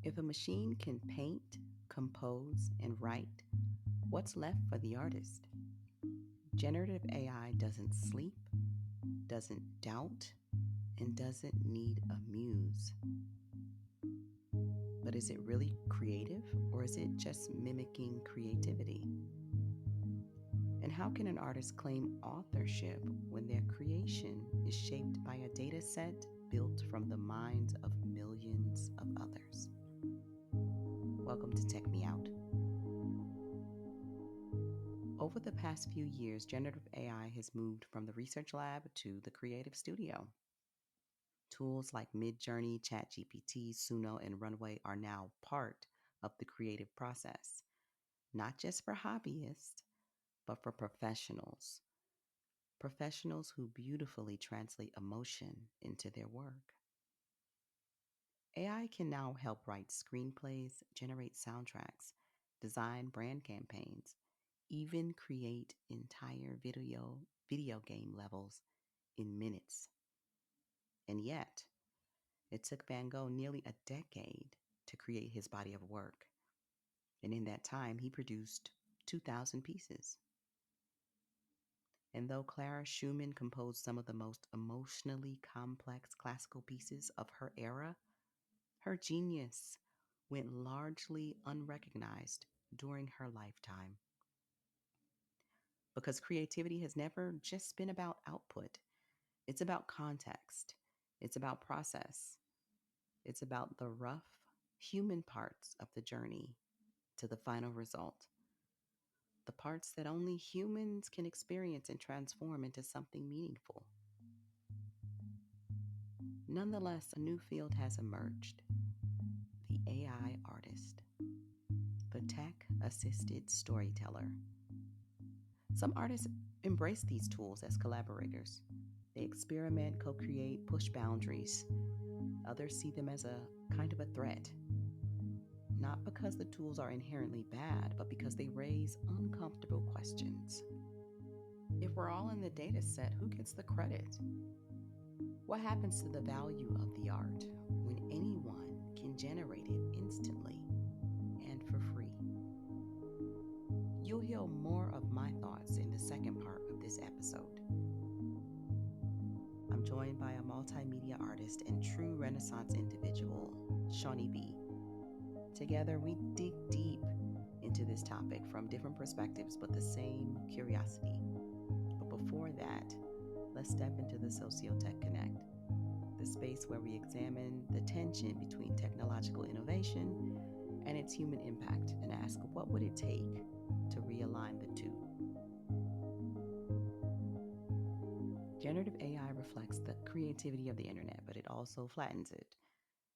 If a machine can paint, compose, and write, what's left for the artist? Generative AI doesn't sleep, doesn't doubt, and doesn't need a muse. But is it really creative, or is it just mimicking creativity? And how can an artist claim authorship when their creation is shaped by a data set built from the minds of millions of others? Welcome to Tech Me Out. Over the past few years, generative AI has moved from the research lab to the creative studio. Tools like Midjourney, ChatGPT, Suno, and Runway are now part of the creative process, not just for hobbyists, but for professionals. Professionals who beautifully translate emotion into their work. AI can now help write screenplays, generate soundtracks, design brand campaigns, even create entire video game levels in minutes. And yet, it took Van Gogh nearly a decade to create his body of work. And in that time, he produced 2,000 pieces. And though Clara Schumann composed some of the most emotionally complex classical pieces of her era, her genius went largely unrecognized during her lifetime. Because creativity has never just been about output, it's about context, it's about process, it's about the rough human parts of the journey to the final result. The parts that only humans can experience and transform into something meaningful. Nonetheless, a new field has emerged: the AI artist, the tech assisted storyteller. Some artists embrace these tools as collaborators. They experiment, co create, push boundaries. Others see them as a kind of a threat, not because the tools are inherently bad, but because they raise uncomfortable questions. If we're all in the data set, who gets the credit? What happens to the value of the art when anyone can generate it instantly and for free? You'll hear more of my thoughts in the second part of this episode. I'm joined by a multimedia artist and true Renaissance individual, Shaunie B. Together, we dig deep into this topic from different perspectives, but the same curiosity. But before that, let's step into the Sociotech Connect, the space where we examine the tension between technological innovation and its human impact and ask, what would it take to realign the two? Generative AI reflects the creativity of the internet, but it also flattens it.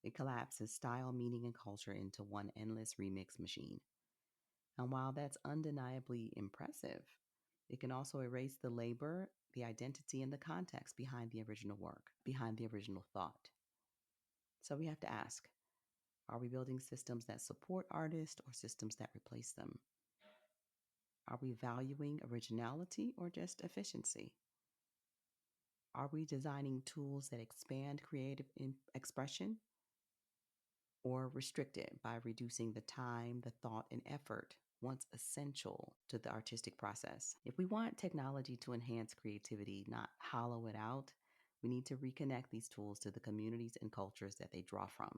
It collapses style, meaning, and culture into one endless remix machine. And while that's undeniably impressive, it can also erase the labor, the identity, and the context behind the original work, behind the original thought. So we have to ask, are we building systems that support artists or systems that replace them? Are we valuing originality or just efficiency? Are we designing tools that expand creative expression or restrict it by reducing the time, the thought, and effort once essential to the artistic process? If we want technology to enhance creativity, not hollow it out, we need to reconnect these tools to the communities and cultures that they draw from.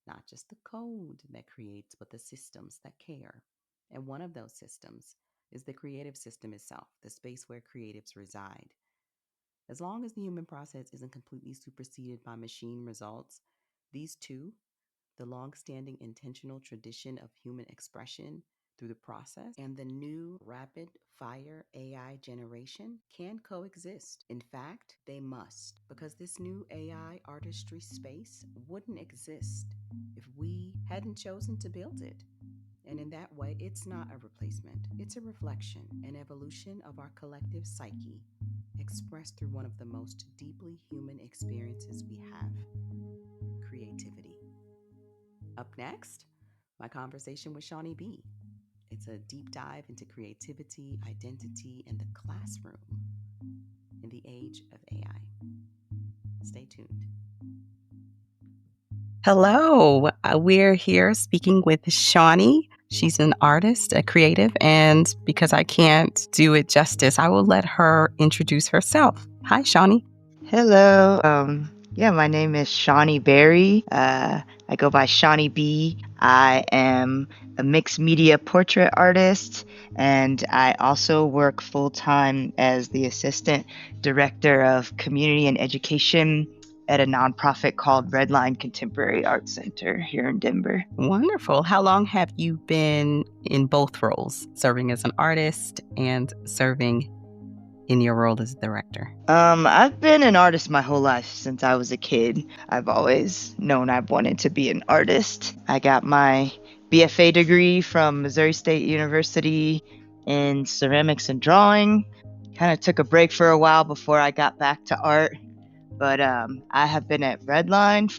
Not just the code that creates, but the systems that care. And one of those systems is the creative system itself, the space where creatives reside. As long as the human process isn't completely superseded by machine results, these two, the long-standing intentional tradition of human expression through the process and the new rapid-fire AI generation, can coexist. In fact, they must, because this new AI artistry space wouldn't exist if we hadn't chosen to build it. And in that way, it's not a replacement. It's a reflection, an evolution of our collective psyche, expressed through one of the most deeply human experiences we have: creativity. Up next, my conversation with Shaunie B. It's a deep dive into creativity, identity, and the classroom in the age of AI. Stay tuned. Hello. We're here speaking with Shaunie. She's an artist, a creative, and because I can't do it justice, I will let her introduce herself. Hi, Shaunie. Hello. Yeah, my name is Shawnee Berry. I go by Shawnee B. I am a mixed media portrait artist, and I also work full time as the assistant director of community and education at a nonprofit called Redline Contemporary Art Center here in Denver. Wonderful. How long have you been in both roles, serving as an artist and serving in your role as director? I've been an artist my whole life since I was a kid. I've always known I wanted to be an artist. I got my BFA degree from Missouri State University in ceramics and drawing. Kind of took a break for a while before I got back to art, but I have been at Redline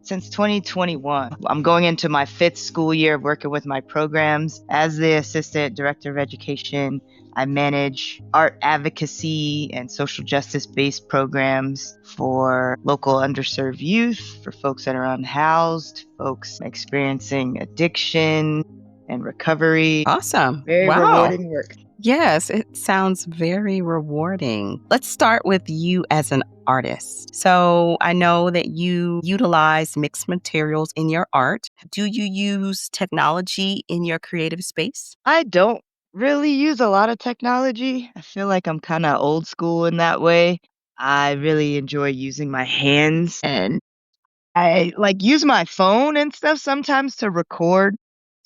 since 2021. I'm going into my fifth school year working with my programs. As the assistant director of education, I manage art advocacy and social justice based programs for local underserved youth, for folks that are unhoused, folks experiencing addiction and recovery. Awesome. Very Wow. rewarding work. Yes, it sounds very rewarding. Let's start with you as an artist. So, I know that you utilize mixed materials in your art. Do you use technology in your creative space? I don't really use a lot of technology. I feel like I'm kind of old school in that way. I really enjoy using my hands and I like use my phone and stuff sometimes to record.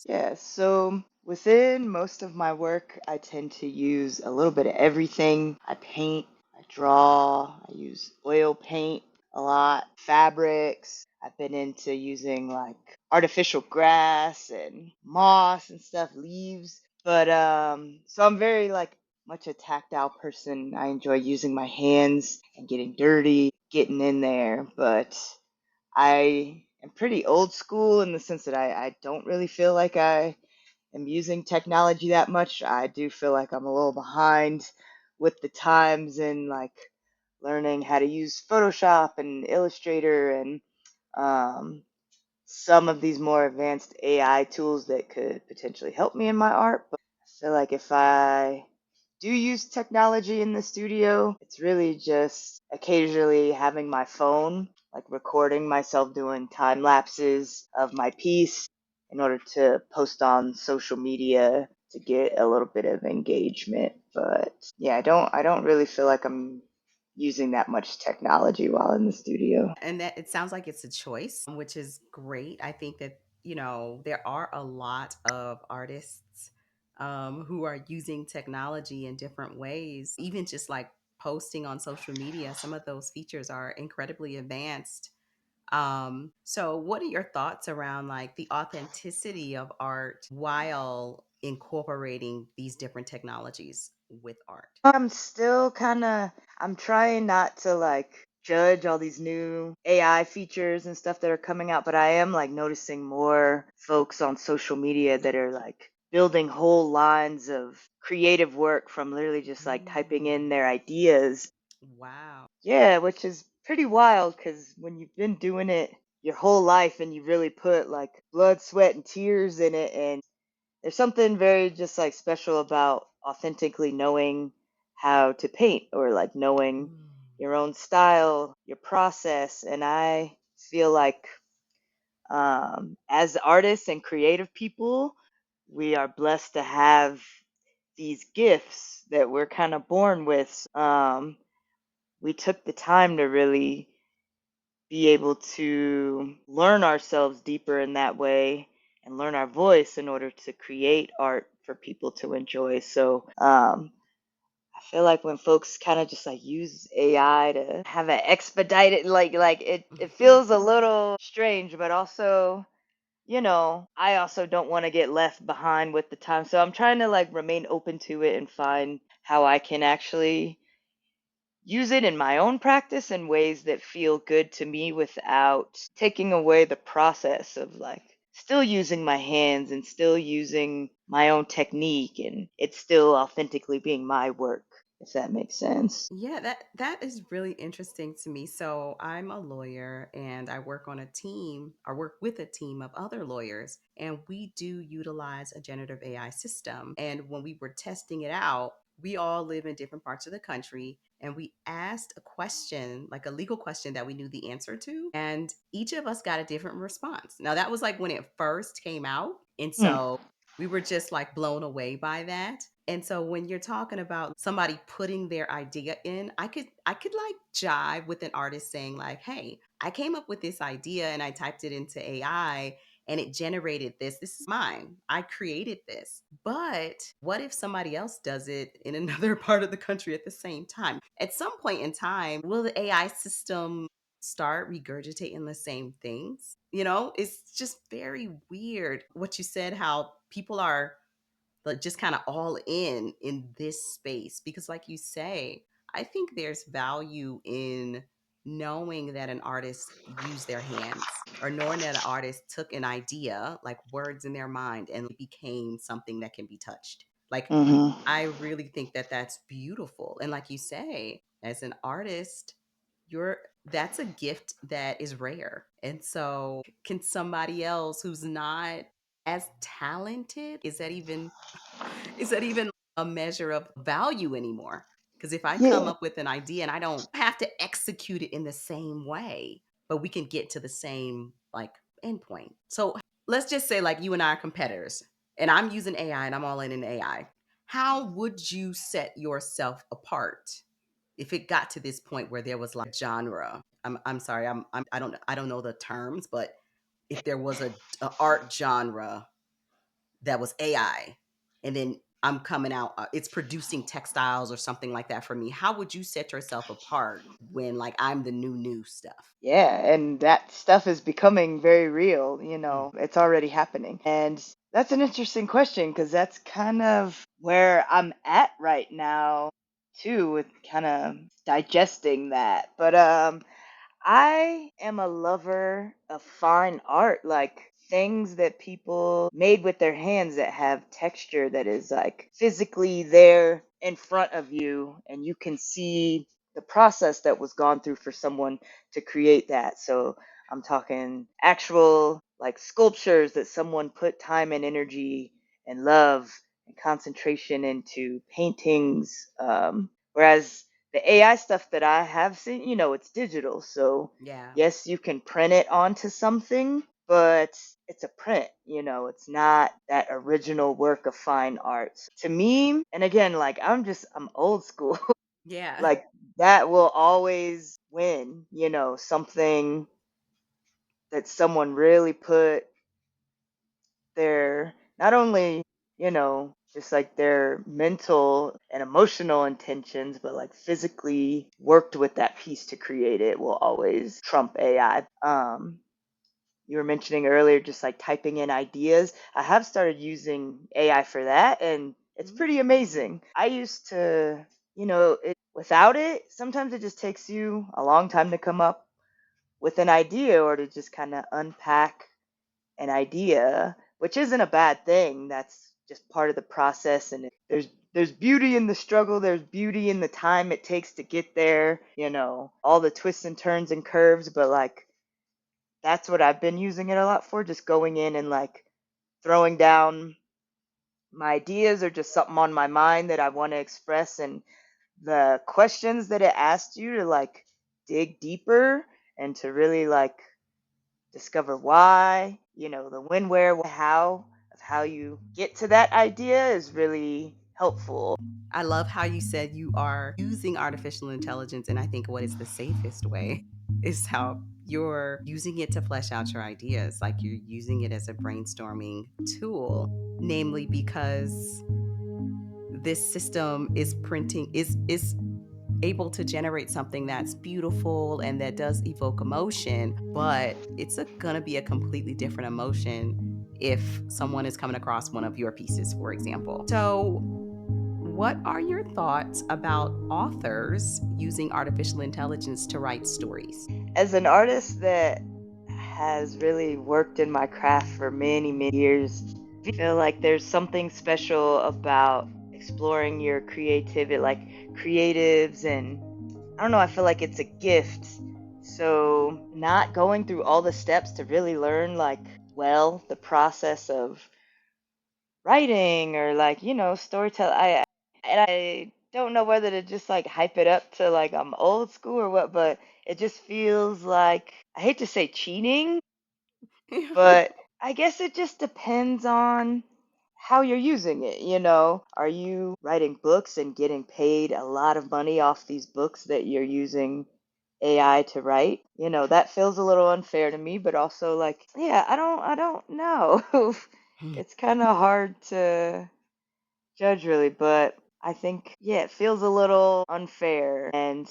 Yeah, so within most of my work, I tend to use a little bit of everything. I paint, I draw, I use oil paint a lot, fabrics. I've been into using like artificial grass and moss and stuff, leaves. But so I'm very like much a tactile person. I enjoy using my hands and getting dirty, getting in there, but I am pretty old school in the sense that I don't really feel like I am using technology that much. I do feel like I'm a little behind with the times and like learning how to use Photoshop and Illustrator and um, some of these more advanced AI tools that could potentially help me in my art. But I feel like if I do use technology in the studio, it's really just occasionally having my phone, like recording myself doing time lapses of my piece in order to post on social media to get a little bit of engagement. But yeah, I don't really feel like I'm using that much technology while in the studio. And that it sounds like it's a choice, which is great. I think that, there are a lot of artists who are using technology in different ways, even just like posting on social media. Some of those features are incredibly advanced. So what are your thoughts around like the authenticity of art while incorporating these different technologies with art? I'm still kind of I'm trying not to like judge all these new AI features and stuff that are coming out, but I am like noticing more folks on social media that are like building whole lines of creative work from literally just like typing Mm, in their ideas. wow. Yeah, which is pretty wild because when you've been doing it your whole life and you really put like blood, sweat, and tears in it, and there's something very just like special about authentically knowing how to paint or like knowing Mm. your own style, your process. And I feel like as artists and creative people, we are blessed to have these gifts that we're kind of born with. We took the time to really be able to learn ourselves deeper in that way and learn our voice in order to create art for people to enjoy. So I feel like when folks kind of just like use AI to have it expedited, like it feels a little strange, but also I also don't want to get left behind with the time. So I'm trying to like remain open to it and find how I can actually use it in my own practice in ways that feel good to me without taking away the process of like still using my hands and still using my own technique and it's still authentically being my work. if that makes sense. Yeah, that is really interesting to me. So I'm a lawyer and I work on a team or work with a team of other lawyers, and we do utilize a generative AI system. And when we were testing it out, we all live in different parts of the country, and we asked a question, like a legal question that we knew the answer to, and each of us got a different response. Now that was like when it first came out, and Hmm. so we were just like blown away by that. And so when you're talking about somebody putting their idea in, I could like jive with an artist saying like, "Hey, I came up with this idea and I typed it into AI and it generated this. This is mine. I created this." But what if somebody else does it in another part of the country at the same time? At some point in time, will the AI system start regurgitating the same things? It's just very weird what you said, how people are like just kind of all in this space, because like you say, I think there's value in knowing that an artist used their hands, or knowing that an artist took an idea, like words in their mind, and it became something that can be touched. Like, Hmm. I really think that that's beautiful. And like you say, as an artist, you're that's a gift that is rare. And so can somebody else who's not as talented, is that even a measure of value anymore? Because if I come Yeah. up with an idea and I don't have to execute it in the same way, but we can get to the same like endpoint. So let's just say like you and I are competitors, and I'm using AI and I'm all in AI. How would you set yourself apart if it got to this point where there was like genre? I'm sorry, I don't know the terms, but if there was a art genre that was AI, and then I'm coming out, it's producing textiles or something like that for me. How would you set yourself apart when like I'm the new stuff? Yeah, and that stuff is becoming very real, Mm. it's already happening. And that's an interesting question because that's kind of where I'm at right now too, with kind of digesting that. But I am a lover of fine art, like things that people made with their hands that have texture that is like physically there in front of you, and you can see the process that was gone through for someone to create that. So I'm talking actual like sculptures that someone put time and energy and love and concentration into paintings. Whereas the AI stuff that I have seen, it's digital. So, Yeah. yes, you can print it onto something, but it's a print, it's not that original work of fine art. To me, and again, like I'm old school, Yeah. like that will always win, something that someone really put their not only just like their mental and emotional intentions, but like physically worked with that piece to create it will always trump AI. You were mentioning earlier just like typing in ideas. I have started using AI for that, and it's pretty Mm. amazing. I used to, without it, sometimes it just takes you a long time to come up with an idea or to just kind of unpack an idea, which isn't a bad thing. That's just part of the process, and there's beauty in the struggle. There's beauty in the time it takes to get there. All the twists and turns and curves. But like that's what I've been using it a lot for. Just going in and like throwing down my ideas or just something on my mind that I want to express, and the questions that it asks you to like dig deeper and to really like discover why, the when, where, how of how you get to that idea is really helpful. I love how you said you are using artificial intelligence, and I think what is the safest way is how you're using it to flesh out your ideas. Like you're using it as a brainstorming tool, namely because this system is printing is able to generate something that's beautiful and that does evoke emotion, but it's gonna be a completely different emotion if someone is coming across one of your pieces, for example. So what are your thoughts about authors using artificial intelligence to write stories? As an artist that has really worked in my craft for many, many years, I feel like there's something special about exploring your creativity, like creatives, and I don't know, I feel like it's a gift. So, not going through all the steps to really learn, like, well, the process of writing or like, storytelling. I don't know whether to just like hype it up to like I'm old school or what, but it just feels like I hate to say cheating, but I guess it just depends on how you're using it. Are you writing books and getting paid a lot of money off these books that you're using AI to write? That feels a little unfair to me, but also like, yeah, I don't know. It's kind of hard to judge really, but I think, yeah, it feels a little unfair. And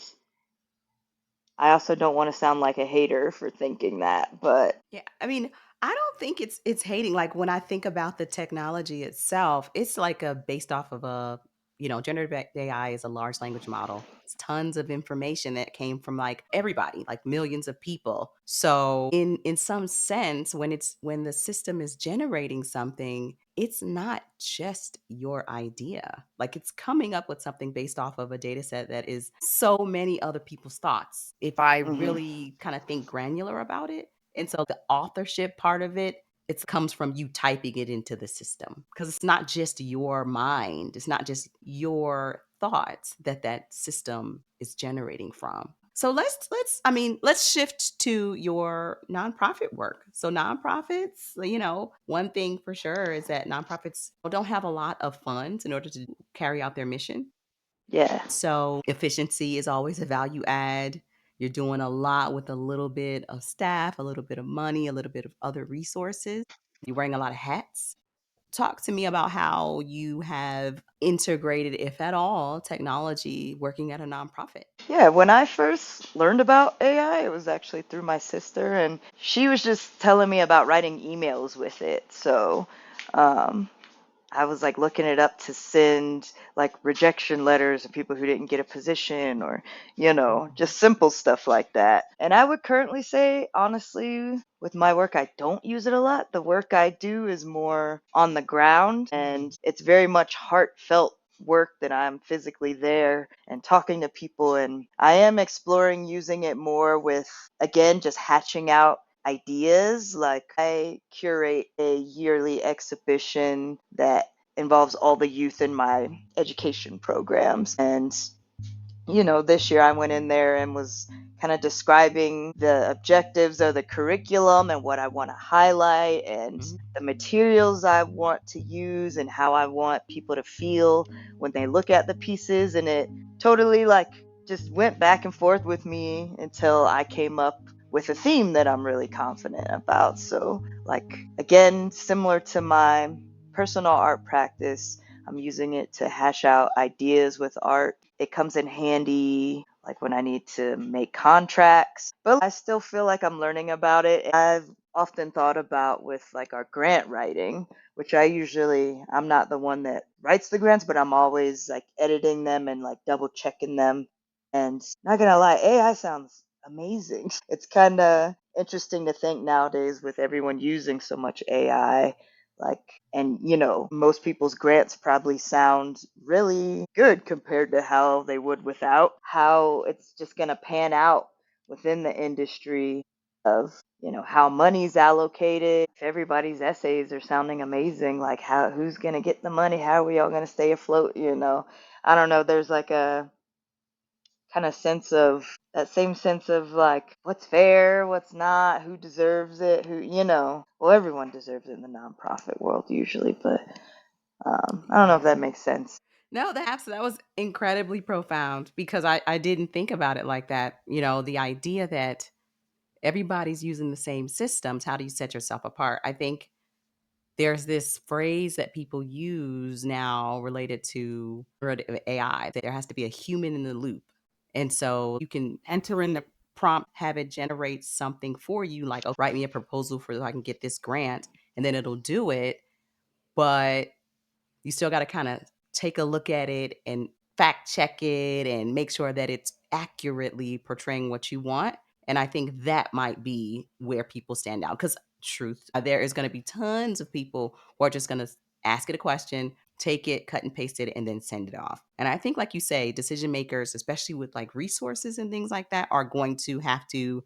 I also don't want to sound like a hater for thinking that, but Yeah, I mean, I don't think it's hating. Like when I think about the technology itself, it's like a based off of generative AI is a large language model. It's tons of information that came from like everybody, like millions of people. So in some sense, when the system is generating something, it's not just your idea. Like it's coming up with something based off of a data set that is so many other people's thoughts. If I mhm. really kind of think granular about it, and so the authorship part of it comes from you typing it into the system because it's not just your mind, it's not just your thoughts that system is generating from. So let's shift to your nonprofit work. So nonprofits, one thing for sure is that nonprofits don't have a lot of funds in order to carry out their mission. Yeah. So efficiency is always a value add. You're doing a lot with a little bit of staff, a little bit of money, a little bit of other resources. You're wearing a lot of hats. Talk to me about how you have integrated, if at all, technology working at a nonprofit. Yeah, when I first learned about AI, it was actually through my sister, and she was just telling me about writing emails with it. So, um, I was like looking it up to send like rejection letters to people who didn't get a position or, Mhm. just simple stuff like that. And I would currently say, honestly, with my work, I don't use it a lot. The work I do is more on the ground and it's very much heartfelt work that I'm physically there and talking to people. And I am exploring using it more with, again, just hatching out ideas. Like I curate a yearly exhibition that involves all the youth in my education programs. And this year I went in there and was kind of describing the objectives of the curriculum and what I want to highlight and Mhm. the materials I want to use and how I want people to feel when they look at the pieces. And it totally like just went back and forth with me until I came up with a theme that I'm really confident about. So, like, again, similar to my personal art practice, I'm using it to hash out ideas with art. It comes in handy like when I need to make contracts, but I still feel like I'm learning about it. I've often thought about with like our grant writing, which I'm not the one that writes the grants, but I'm always like editing them and like double checking them. And not gonna lie, AI sounds amazing. It's kind of interesting to think nowadays with everyone using so much AI, like, and most people's grants probably sound really good compared to how they would without, how it's just going to pan out within the industry of, how money's allocated. If everybody's essays are sounding amazing, like who's going to get the money? How are we all going to stay afloat? I don't know. There's like a kind of sense of that same sense of like what's fair, what's not, who deserves it, well, everyone deserves it in the nonprofit world usually, but I don't know if Yeah. that makes sense. No, that was incredibly profound because I didn't think about it like that. The idea that everybody's using the same systems, how do you set yourself apart? I think there's this phrase that people use now related to generative AI that there has to be a human in the loop. And so you can enter in the prompt, have it generate something for you, like, oh, write me a proposal for so I can get this grant, and then it'll do it. But you still got to kind of take a look at it and fact check it and make sure that it's accurately portraying what you want. And I think that might be where people stand out because truth, there is going to be tons of people who are just going to ask it a question, take it, cut and paste it, and then send it off. And I think, like you say, decision makers, especially with like resources and things like that, are going to have to,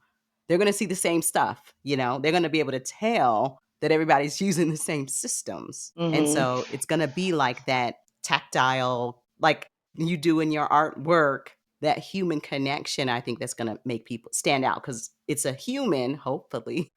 they're going to see the same stuff, they're going to be able to tell that everybody's using the same systems. And Mhm. so it's going to be like that tactile, like you do in your artwork, that human connection. I think that's going to make people stand out because it's a human, hopefully,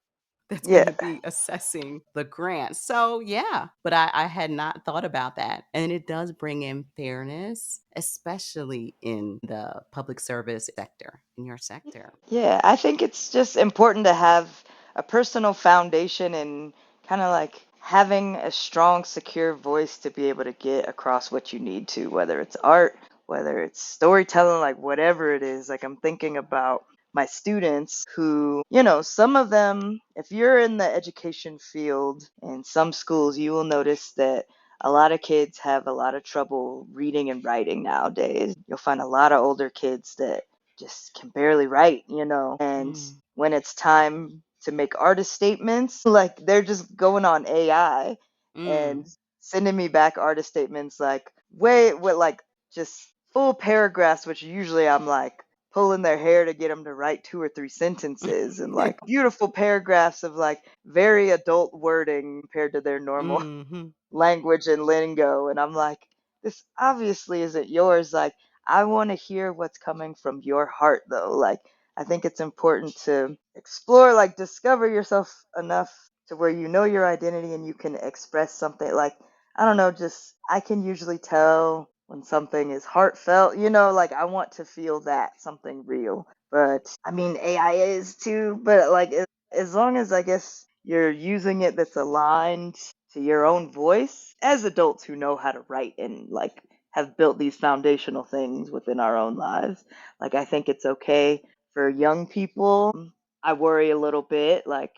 that's going Yeah. to be assessing the grant. So, yeah, but I had not thought about that. And it does bring in fairness, especially in the public service sector, in your sector. Yeah, I think it's just important to have a personal foundation and kind of like having a strong, secure voice to be able to get across what you need to, whether it's art, whether it's storytelling, like whatever it is. Like I'm thinking about my students who, some of them, if you're in the education field in some schools, you will notice that a lot of kids have a lot of trouble reading and writing nowadays. You'll find a lot of older kids that just can barely write. And Mm, when it's time to make artist statements, like they're just going on AI and mm, sending me back artist statements like way what like just full paragraphs, which usually I'm like pulling their hair to get them to write 2 or 3 sentences and like beautiful paragraphs of like very adult wording compared to their normal mm-hmm. language and lingo. And I'm like, this obviously isn't yours. Like, I want to hear what's coming from your heart, though. Like, I think it's important to explore, like, discover yourself enough to where you know your identity and you can express something. Like, I don't know, just I can usually tell when something is heartfelt, like, I want to feel that something real. But I mean, AI is too, but like, as long as I guess you're using it that's aligned to your own voice as adults who know how to write and like have built these foundational things within our own lives. Like I think it's okay for young people. I worry a little bit like,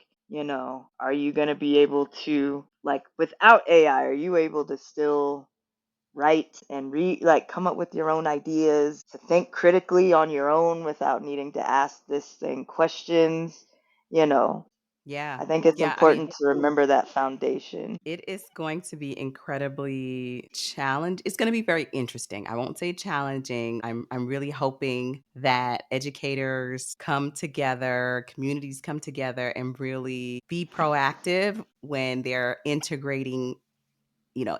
are you going to be able to like without AI, are you able to still write and read like come up with your own ideas, to think critically on your own without needing to ask this thing questions, you know. Yeah. I think it's Yeah. I mean, important to remember that foundation. it is going to be incredibly challenge. It's going to be very interesting. I won't say challenging. I'm really hoping that educators come together, communities come together and really be proactive when they're integrating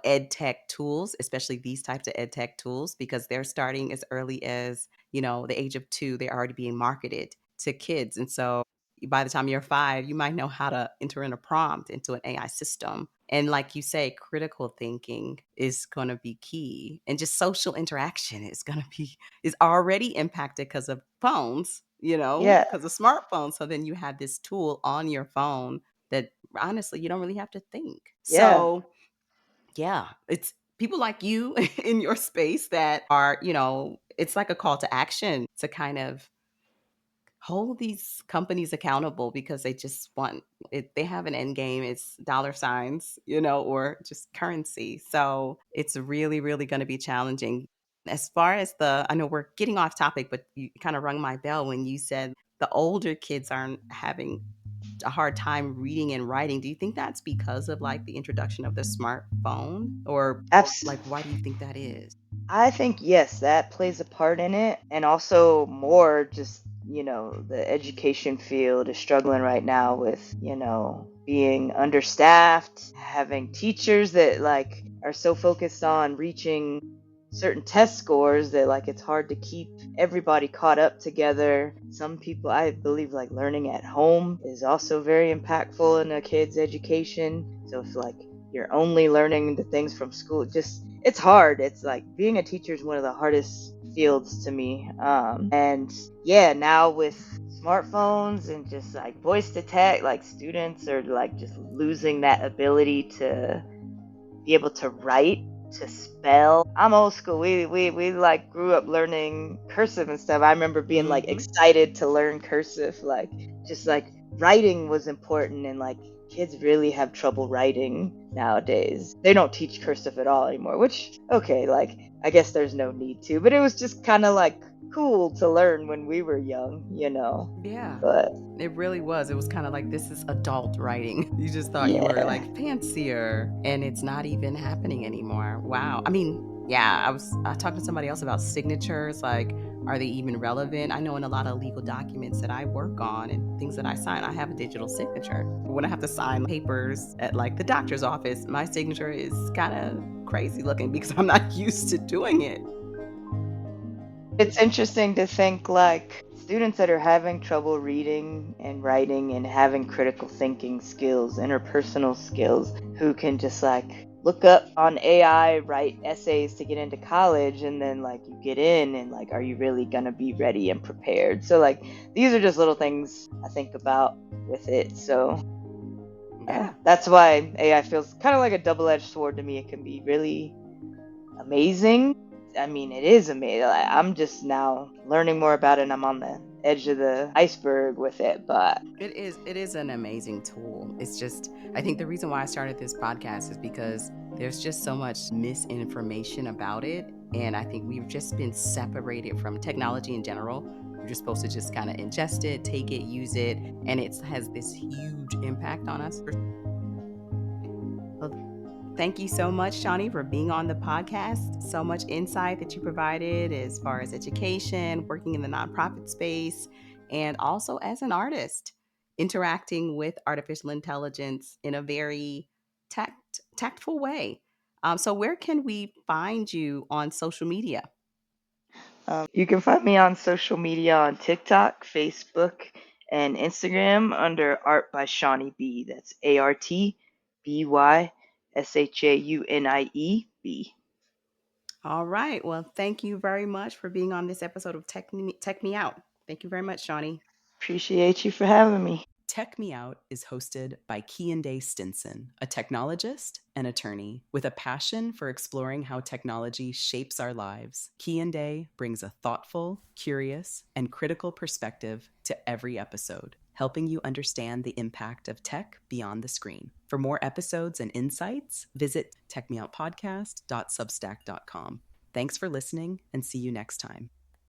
ed tech tools, especially these types of ed tech tools, because they're starting as early as, the age of 2, they're already being marketed to kids. And so by the time you're 5, you might know how to enter in a prompt into an AI system. And like you say, critical thinking is going to be key. And just social interaction is already impacted because of phones, Yeah, because of smartphones. So then you have this tool on your phone that honestly you don't really have to think. yeah, So yeah, it's people like you in your space that are, it's like a call to action to kind of hold these companies accountable because they just want it. They have an end game. It's dollar signs, or just currency. So it's really, really going to be challenging. As far as I know we're getting off topic, but you kind of rung my bell when you said the older kids aren't having a hard time reading and writing. Do you think that's because of like the introduction of the smartphone, or like absolutely. why do you think that is? I think yes, that plays a part in it, and also more just the education field is struggling right now with being understaffed, having teachers that like are so focused on reaching certain test scores that like it's hard to keep everybody caught up together. Some people, I believe, like learning at home is also very impactful in a kid's education. So if like you're only learning the things from school, just it's hard. It's like being a teacher is one of the hardest fields to me. And yeah, now with smartphones and just like voice to text, like students are like just losing that ability to be able to write, to spell. I'm old school. We like grew up learning cursive and stuff. I remember being like Mm-hmm. excited to learn cursive, like just like writing was important and like kids really have trouble writing nowadays. They don't teach cursive at all anymore, which okay, like I guess there's no need to, but it was just kind of like cool to learn when we were young. Yeah. But It really was. It was kind of like, this is adult writing. You just thought you were yeah, like fancier, and it's not even happening anymore. Wow. I mean, yeah, I talked to somebody else about signatures. Like, are they even relevant? I know in a lot of legal documents that I work on and things that I sign, I have a digital signature. When I have to sign papers at like the doctor's office, my signature is kind of crazy looking because I'm not used to doing it. it's interesting to think like students that are having trouble reading and writing and having critical thinking skills, interpersonal skills, who can just like look up on AI, write essays to get into college, and then like you get in and like, are you really gonna be ready and prepared? So, like, these are just little things I think about with it. So, Yeah. that's why AI feels kind of like a double edged sword to me. It can be really amazing. I mean, it is amazing. I'm just now learning more about it, and I'm on the edge of the iceberg with it. But It is an amazing tool. It's just, I think the reason why I started this podcast is because there's just so much misinformation about it, and I think we've just been separated from technology in general. We're just supposed to just kind of ingest it, take it, use it, and it has this huge impact on us. Well, thank you so much, Shaunie, for being on the podcast. So much insight that you provided as far as education, working in the nonprofit space, and also as an artist, interacting with artificial intelligence in a very tactful way. So, where can we find you on social media? you can find me on social media on TikTok, Facebook, and Instagram under Art by Shawnee B. That's ArtByShaunieB. All right. Well, thank you very much for being on this episode of Tech Me Out. Thank you very much, Shaunie. Appreciate you for having me. Tech Me Out is hosted by Keande Stinson, a technologist and attorney with a passion for exploring how technology shapes our lives. Keande brings a thoughtful, curious, and critical perspective to every episode, helping you understand the impact of tech beyond the screen. For more episodes and insights, visit techmeoutpodcast.substack.com. Thanks for listening, and see you next time.